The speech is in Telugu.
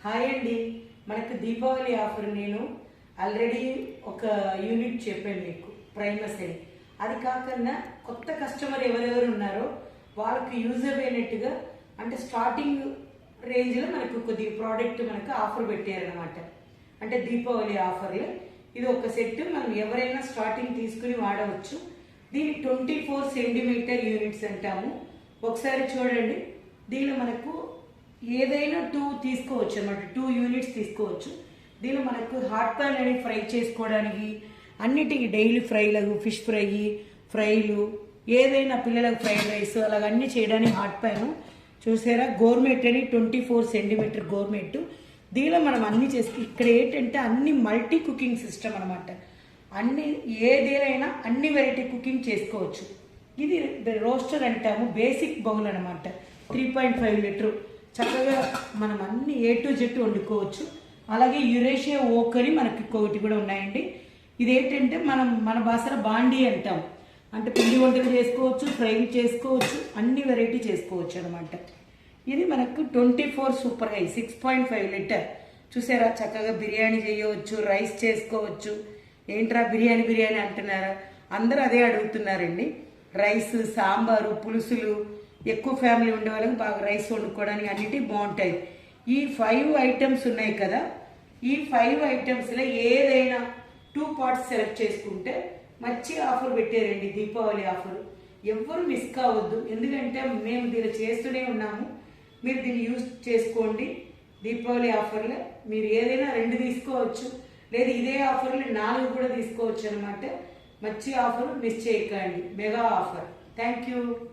హాయ్ అండి, మనకు దీపావళి ఆఫర్ నేను ఆల్రెడీ ఒక యూనిట్ చెప్పాను మీకు ప్రైమర్స్ అని. అది కాకుండా కొత్త కస్టమర్ ఎవరెవరు ఉన్నారో వాళ్ళకి యూజ్ అయ్యేట్టుగా అంటే స్టార్టింగ్ రేంజ్లో మనకు కొద్ది ప్రోడక్ట్ మనకు ఆఫర్ పెట్టారనమాట. అంటే దీపావళి ఆఫర్లో ఇది ఒక సెట్ మనం ఎవరైనా స్టార్టింగ్ తీసుకుని వాడవచ్చు. దీని 24 సెంటీమీటర్ యూనిట్స్ అంటాము. ఒకసారి చూడండి, దీనిలో మనకు ఏదైనా 2 తీసుకోవచ్చు అన్నమాట. 2 యూనిట్స్ తీసుకోవచ్చు. దీనిలో మనకు హాట్ పాన్ అని ఫ్రై చేసుకోవడానికి అన్నిటికీ డైలీ ఫ్రైలకు ఫిష్ ఫ్రైలు ఏదైనా పిల్లలకు ఫ్రైడ్ రైస్ అలాగ అన్నీ చేయడానికి హాట్ పాన్ చూసారా. గోర్మెట్ అని 24 సెంటీమీటర్ గోర్మెట్. దీనిలో మనం అన్ని చేస్తే ఇక్కడ ఏంటంటే అన్ని మల్టీ కుకింగ్ సిస్టమ్ అనమాట. అన్ని ఏదైనా అన్ని వెరైటీ కుకింగ్ చేసుకోవచ్చు. ఇది రోస్టర్ అంటాము, బేసిక్ బౌల్ అనమాట. 3.5 లీటర్ చక్కగా మనం అన్ని A to Z వండుకోవచ్చు. అలాగే యురేషియా ఓక్ అని మనకి ఒకటి కూడా ఉన్నాయండి. ఇదేంటంటే మన భాషలో బాండీ అంటాం. అంటే పిండి వంటలు చేసుకోవచ్చు, ఫ్రై చేసుకోవచ్చు, అన్ని వెరైటీ చేసుకోవచ్చు అనమాట. ఇది మనకు 24 సూపర్ హై 6.5 లీటర్. చూసారా, చక్కగా బిర్యానీ చేయవచ్చు, రైస్ చేసుకోవచ్చు. ఏంట్రా బిర్యానీ అంటున్నారా, అందరూ అదే అడుగుతున్నారండి. రైస్, సాంబారు, పులుసులు, ఎక్కువ ఫ్యామిలీ ఉండే వాళ్ళకి బాగా రైస్ వండుకోవడానికి అన్నిటి బాగుంటాయి. ఈ 5 ఐటమ్స్ ఉన్నాయి కదా, ఈ 5 ఐటమ్స్లో ఏదైనా 2 పార్ట్స్ సెలెక్ట్ చేసుకుంటే మంచి ఆఫర్ పెట్టారండి, దీపావళి ఆఫర్. ఎవ్వరు మిస్ కావద్దు, ఎందుకంటే మేము దీన్ని చేస్తూనే ఉన్నాము. మీరు దీన్ని యూజ్ చేసుకోండి. దీపావళి ఆఫర్లో మీరు ఏదైనా 2 తీసుకోవచ్చు, లేదా ఇదే ఆఫర్లో 4 కూడా తీసుకోవచ్చు అనమాట. మంచి ఆఫర్, మిస్ చేయకండి. Mega offer. Thank you.